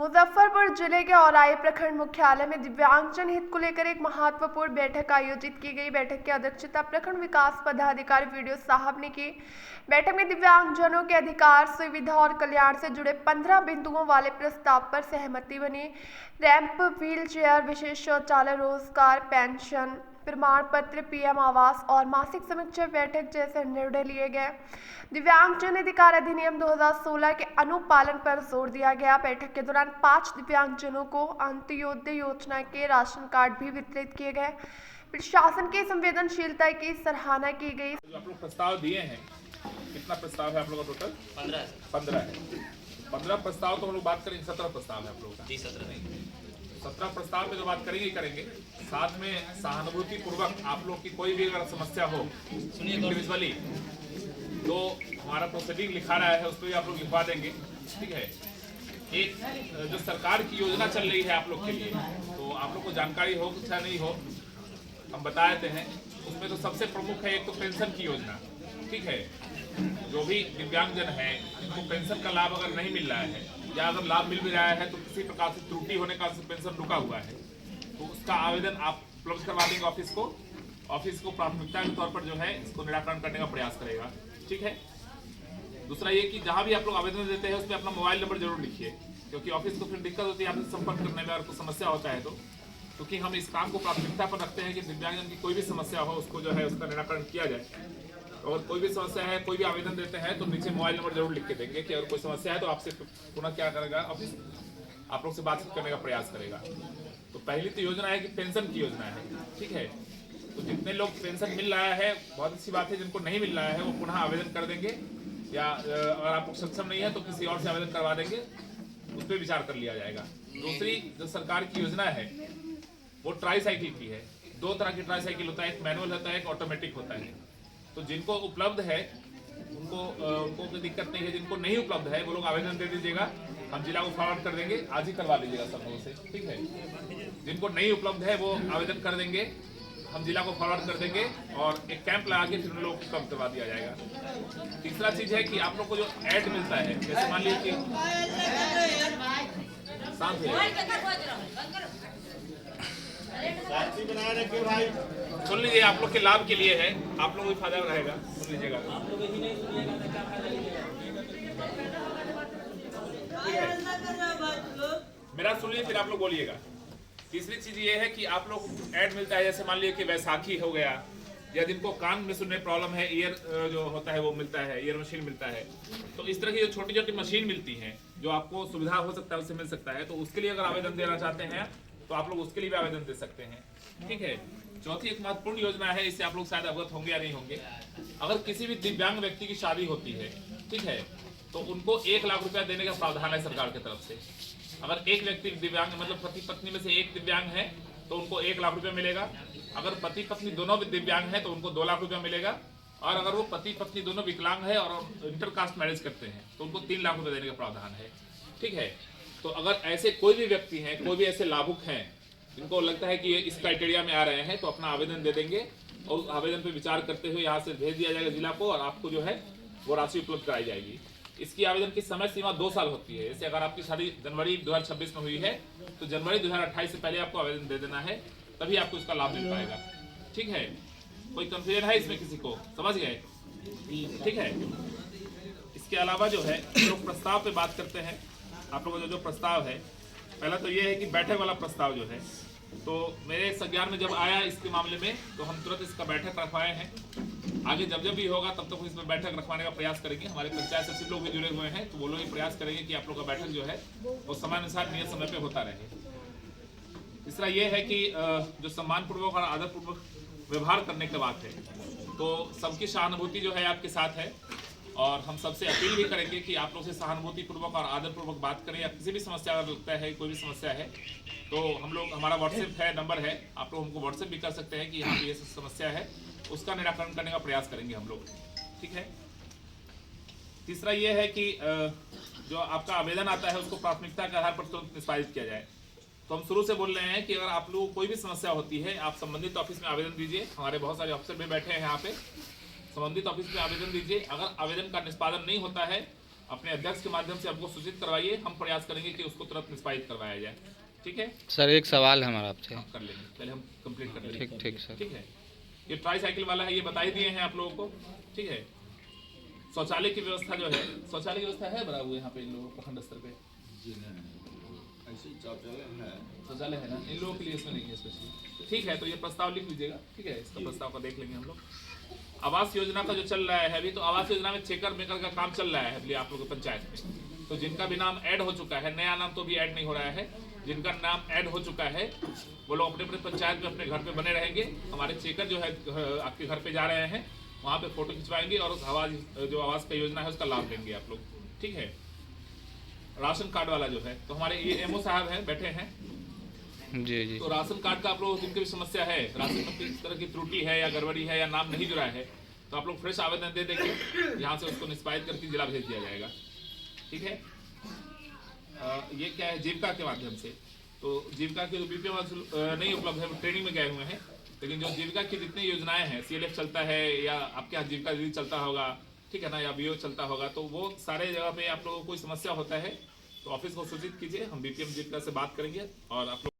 मुजफ्फरपुर जिले के औराई प्रखंड मुख्यालय में दिव्यांगजन हित को लेकर एक महत्वपूर्ण बैठक आयोजित की गई। बैठक की अध्यक्षता प्रखंड विकास पदाधिकारी वीडियो साहब ने की। बैठक में दिव्यांगजनों के अधिकार, सुविधा और कल्याण से जुड़े 15 बिंदुओं वाले प्रस्ताव पर सहमति बनी। रैंप, व्हील चेयर, विशेष शौचालय, रोजगार, पेंशन प्रमाण पत्र, पीएम आवास और मासिक समीक्षा बैठक जैसे निर्णय लिए गए। दिव्यांगजन अधिकार अधिनियम 2016 के अनुपालन पर जोर दिया गया। बैठक के दौरान 5 दिव्यांगजनों को अंत्योदय योजना के राशन कार्ड भी वितरित किए गए। प्रशासन की संवेदनशीलता की सराहना की गई। जो आप लोग प्रस्ताव दिए हैं, कितना प्रस्ताव है आप लोगों का टोटल? 15 है। 15 प्रस्ताव तो हम लोग बात करेंगे, 17 प्रस्ताव है आप लोगों का। 17 प्रस्ताव पे जो बात करेंगे साथ में सहानुभूति पूर्वक आप लोग की कोई भी अगर समस्या हो इंडिविजुअली तो हमारा प्रोसीडिंग लिखा रहा है, उस पर भी आप लोग लिखवा देंगे। ठीक है। एक जो सरकार की योजना चल रही है आप लोग के लिए, तो आप लोग को जानकारी हो कि नहीं हो हम बता देते हैं। उसमें तो सबसे प्रमुख है एक तो पेंशन की योजना। ठीक है। जो भी दिव्यांगजन है जिनको पेंशन का लाभ अगर नहीं मिल रहा है या अगर लाभ मिल भी रहा है तो किसी प्रकार से त्रुटि होने का पेंशन रुका हुआ है, तो उसका आवेदन आप उपलब्ध करवा देंगे ऑफिस को प्राथमिकता के तौर पर जो है इसको निराकरण करने का प्रयास करेगा। ठीक है। दूसरा ये कि जहां भी आप लोग आवेदन देते हैं उसमें अपना मोबाइल नंबर जरूर लिखिए, क्योंकि ऑफिस को फिर दिक्कत होती है आपसे संपर्क करने में अगर कोई समस्या होता है तो। क्योंकि हम इस काम को प्राथमिकता पर रखते हैं कि दिव्यांगजन की कोई भी समस्या हो उसको जो है उसका निराकरण किया जाए। और कोई भी समस्या है, कोई भी आवेदन देते हैं तो नीचे मोबाइल नंबर जरूर लिख के देंगे कि अगर कोई समस्या है तो आपसे पुनः क्या करेगा, ऑफिस आप लोग से बातचीत करने का प्रयास करेगा। तो पहली तो योजना है कि पेंशन की योजना है। ठीक है। तो जितने लोग पेंशन मिल रहा है बहुत अच्छी बात है, जिनको नहीं मिल रहा है वो पुनः आवेदन कर देंगे, या अगर आप लोग सक्षम नहीं है तो किसी और से आवेदन करवा देंगे, उस पर विचार कर लिया जाएगा। दूसरी जो सरकार की योजना है वो ट्राईसाइकिल की है। 2 तरह की ट्राईसाइकिल होता है, एक मैनुअल होता है, एक ऑटोमेटिक होता है। तो जिनको उपलब्ध है उनको कोई दिक्कत नहीं है, जिनको नहीं उपलब्ध है वो लोग आवेदन दे दीजिएगा, हम जिला को फॉरवर्ड कर देंगे, आज ही करवा लीजिएगा सब लोगों से। ठीक है। जिनको नहीं उपलब्ध है वो आवेदन कर देंगे, हम जिला को फॉरवर्ड कर देंगे और एक कैंप लगा के फिर उन लोगों को कम करवा दिया जाएगा। तीसरा चीज है कि आप लोग को जो ऐड मिलता है, जैसे मान लीजिए कि शांत सुन लीजिए, आप लोग के लाभ के लिए है, आप लोगों को भी फायदा रहेगा, सुन लीजिएगा। मेरा सुनिए फिर आप लोग बोलिएगा। तीसरी चीज ये है कि आप लोग ऐड मिलता है, जैसे मान लीजिए कि वैसाखी हो गया, या जिनको कान में सुनने प्रॉब्लम है, ईयर जो होता है वो मिलता है, ईयर मशीन मिलता है। तो इस तरह की जो छोटी छोटी मशीन मिलती है जो आपको सुविधा हो सकता है उससे मिल सकता है, तो उसके लिए अगर आवेदन देना चाहते हैं तो आप लोग उसके लिए भी आवेदन दे सकते हैं। ठीक है। चौथी एक महत्वपूर्ण योजना है, इससे आप लोग शायद अवगत होंगे या नहीं होंगे। अगर किसी भी दिव्यांग व्यक्ति की शादी होती है, ठीक है, तो उनको 1 लाख रुपया देने का प्रावधान है सरकार की तरफ से। अगर एक व्यक्ति दिव्यांग मतलब पति पत्नी में से एक दिव्यांग है तो उनको 1 लाख रुपया मिलेगा। अगर पति पत्नी दोनों भी दिव्यांग है तो उनको 2 लाख रुपया मिलेगा। और अगर वो पति पत्नी दोनों विकलांग है और इंटरकास्ट मैरिज करते हैं तो उनको 3 लाख रुपया देने का प्रावधान है। ठीक है। तो अगर ऐसे कोई भी व्यक्ति हैं, कोई भी ऐसे लाभुक हैं जिनको लगता है कि ये इस क्राइटेरिया में आ रहे हैं, तो अपना आवेदन दे देंगे और उस आवेदन पर विचार करते हुए यहाँ से भेज दिया जाएगा जिला को, और आपको जो है वो राशि उपलब्ध कराई जाएगी। इसकी आवेदन की समय सीमा 2 साल होती है। जैसे अगर आपकी शादी जनवरी 2026 में हुई है तो जनवरी 2028 से पहले आपको आवेदन दे देना है, तभी आपको इसका लाभ मिल पाएगा। ठीक है। कोई कंफ्यूजन है इसमें किसी को? समझ गए? ठीक है। इसके अलावा जो है लोग प्रस्ताव पे बात करते हैं। आप लोगों का जो प्रस्ताव है, पहला तो ये है कि बैठक वाला प्रस्ताव जो है, तो मेरे संज्ञान में जब आया इसके मामले में तो हम तुरंत इसका बैठक रखवाए हैं। आगे जब भी होगा तब तक इसमें बैठक रखवाने का प्रयास करेंगे। हमारे पंचायत सचिव लोग भी जुड़े हुए हैं, तो वो लोग भी प्रयास करेंगे कि आप लोग का बैठक जो है वो समयानुसार नियत समय पे होता रहे। तीसरा ये है कि जो सम्मानपूर्वक और आदरपूर्वक व्यवहार करने की बात है, तो सबकी सहानुभूति जो है आपके साथ है, और हम सबसे अपील भी करेंगे कि आप लोग से सहानुभूति पूर्वक और आदरपूर्वक बात करें। या किसी भी समस्या अगर लगता है, कोई भी समस्या है, तो हम लोग, हमारा व्हाट्सएप है, नंबर है, आप लोग हमको व्हाट्सएप भी कर सकते हैं कि यहाँ पे ये समस्या है, उसका निराकरण करने का प्रयास करेंगे हम लोग। ठीक है। तीसरा ये है कि जो आपका आवेदन आता है उसको प्राथमिकता के आधार पर तुरंत निष्पादित किया जाए। तो हम शुरू से बोल रहे हैं कि अगर आप लोगों को कोई भी समस्या होती है, आप संबंधित ऑफिस में आवेदन दीजिए। हमारे बहुत सारे अफसर भी बैठे हैं यहाँ पे, संबंधित ऑफिस में आवेदन दीजिए। अगर आवेदन का निष्पादन नहीं होता है अपने अध्यक्ष के माध्यम से आपको सूचित करवाइए, हम प्रयास करेंगे कि उसको तुरंत निष्पादित करवाया जाए। ठीक है सर, एक सवाल है हमारा आपसे। हम कर लेंगे, पहले हम कंप्लीट कर लेंगे। ठीक सर। ठीक है, ये ट्राई साइकिल वाला है, ये बता ही दिए हैं आप लोगों को। ठीक है, शौचालय की व्यवस्था जो है, शौचालय की व्यवस्था है बड़ा हुआ यहाँ पे इन लोगों प्रखंड स्तर पे? ऐसे शौचालय है ना इन लोगों के लिए, इसमें नहीं है स्पेशली। ठीक है, तो ये प्रस्ताव लिख लीजिएगा। ठीक है, इसका प्रस्ताव का देख लेंगे हम लोग। आवास योजना का जो चल रहा है अभी, तो आवास योजना में चेकर मेकर का काम चल रहा है अभी आप लोगों के पंचायत में। तो जिनका भी नाम ऐड हो चुका है, नया नाम तो भी ऐड नहीं हो रहा है, जिनका नाम ऐड हो चुका है वो लोग अपने अपने पंचायत में अपने घर पे बने रहेंगे। हमारे चेकर जो है आपके घर पे जा रहे हैं, वहाँ पे फोटो खिंचवाएंगे और उस आवास का योजना है उसका लाभ देंगे आप लोग। ठीक है, राशन कार्ड वाला जो है, तो हमारे ये एमओ साहब हैं, बैठे हैं। जी। तो राशन कार्ड का आप लोग जिनकी भी समस्या है, राशन में किस तरह की त्रुटि है या गड़बड़ी है या नाम नहीं जुड़ा है, तो आप लोग फ्रेश आवेदन दे देंगे, यहाँ से उसको निष्पादित करके जिला भेज दिया जाएगा। ठीक है, ये क्या है, जीविका के माध्यम से। तो जीविका के बीपीएम नहीं उपलब्ध है, ट्रेनिंग में गए हुए हैं, लेकिन जो जीविका की जितनी योजनाएं हैं, CLF चलता है या आपके यहाँ जीविका दीदी चलता होगा, ठीक है ना, या BO चलता होगा, तो वो सारे जगह पे आप लोगों को कोई समस्या होता है तो ऑफिस को सूचित कीजिए, हम BPM जीविका से बात करेंगे और आप लोग